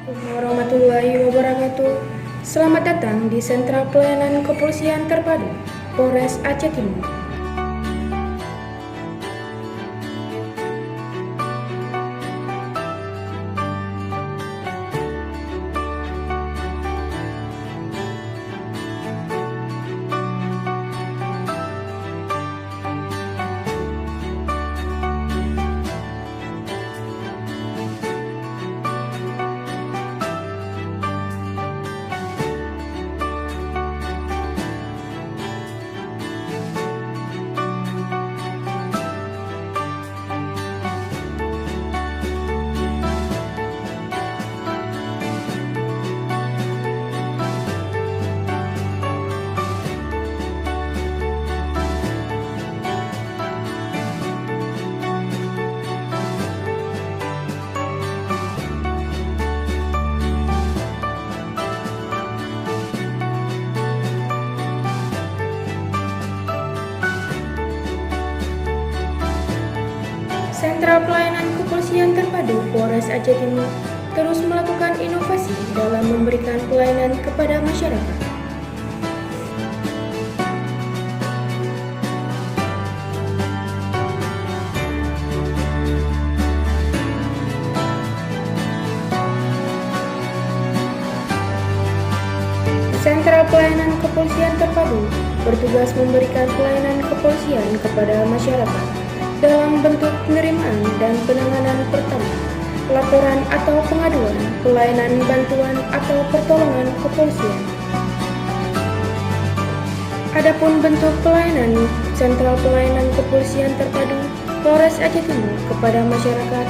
Warahmatullahi wabarakatuh. Selamat datang di Sentra Pelayanan Kepolisian Terpadu Polres Aceh Timur. Sentra Pelayanan Kepolisian Terpadu Polres Aceh Timur terus melakukan inovasi dalam memberikan pelayanan kepada masyarakat. Sentra Pelayanan Kepolisian Terpadu bertugas memberikan pelayanan kepolisian kepada masyarakat dalam bentuk penerimaan dan penanganan pertama, laporan atau pengaduan, pelayanan bantuan atau pertolongan kepolisian. Adapun bentuk pelayanan Sentral Pelayanan Kepolisian Terpadu Polres Aceh Timur kepada masyarakat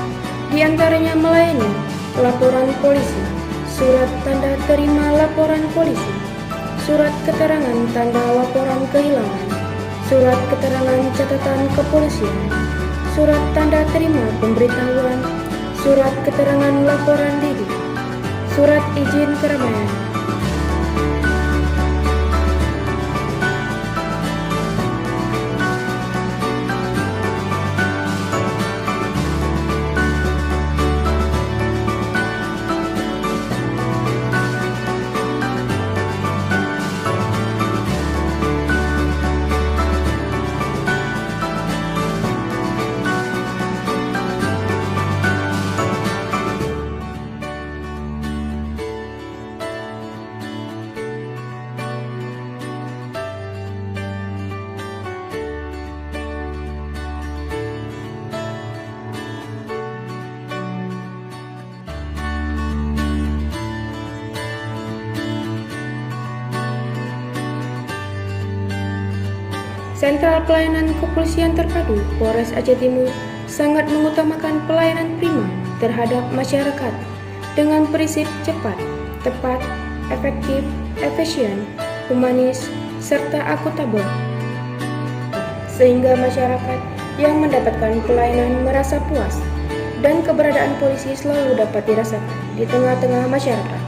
diantaranya melayani laporan polisi, surat tanda terima laporan polisi, surat keterangan tanda laporan kehilangan, surat keterangan catatan kepolisian, surat tanda terima pemberitahuan, surat keterangan laporan diri, surat izin keramaian. Sentral Pelayanan Kepolisian Terpadu Polres Aceh Timur sangat mengutamakan pelayanan prima terhadap masyarakat dengan prinsip cepat, tepat, efektif, efisien, humanis, serta akuntabel, sehingga masyarakat yang mendapatkan pelayanan merasa puas dan keberadaan polisi selalu dapat dirasakan di tengah-tengah masyarakat.